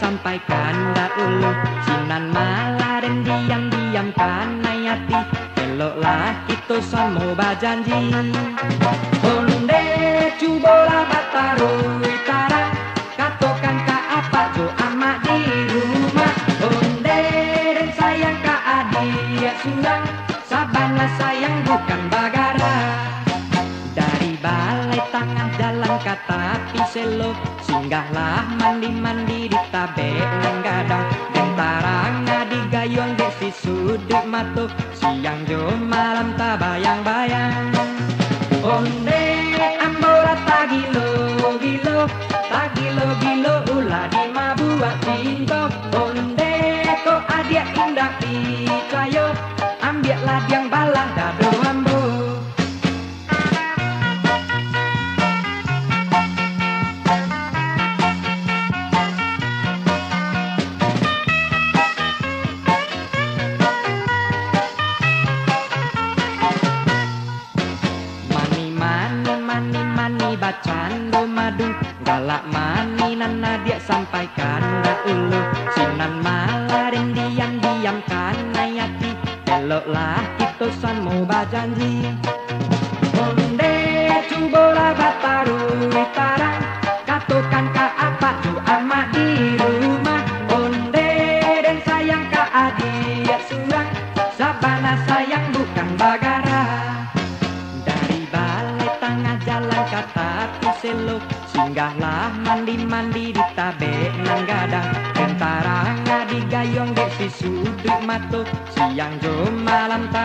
sampaikan dahulu. Sinan malah dan diam-diam kanai hati, eloklah kita sama berjanji. Onde cubola bataru utara, katakan ka apa jo amak di rumah. Onde dan sayang ka adik surang, sabana sayang bukan bagara. Dari balai tengah jalan kata piselo, singgahlah mandi-mandi di tabek nang gadang. Dentarang di gayung di si sudut mata, siang jo malam tak bayang-bayang. Onde ambora tagilo-gilo, tagilo-gilo ulah di mabuak tingkok. Onde ko adia indah picayo, ambillah yang balah dado ambo. Mani bacando madu, galak mani nana dia sampaikan dahulu. Sinan malah dan diam-diam kanai hati, eloklah kita sama berjanji. Onde cubola bataru utara, katakan ka apa tu amak di rumah. Onde dan sayang ka adik surang, sabana sayang bukan bagara. Jalan kata piselo, singgahlah mandi-mandi di tabek nang gadang. Dentarang di gayung di si sudut mata, siang jo malam tak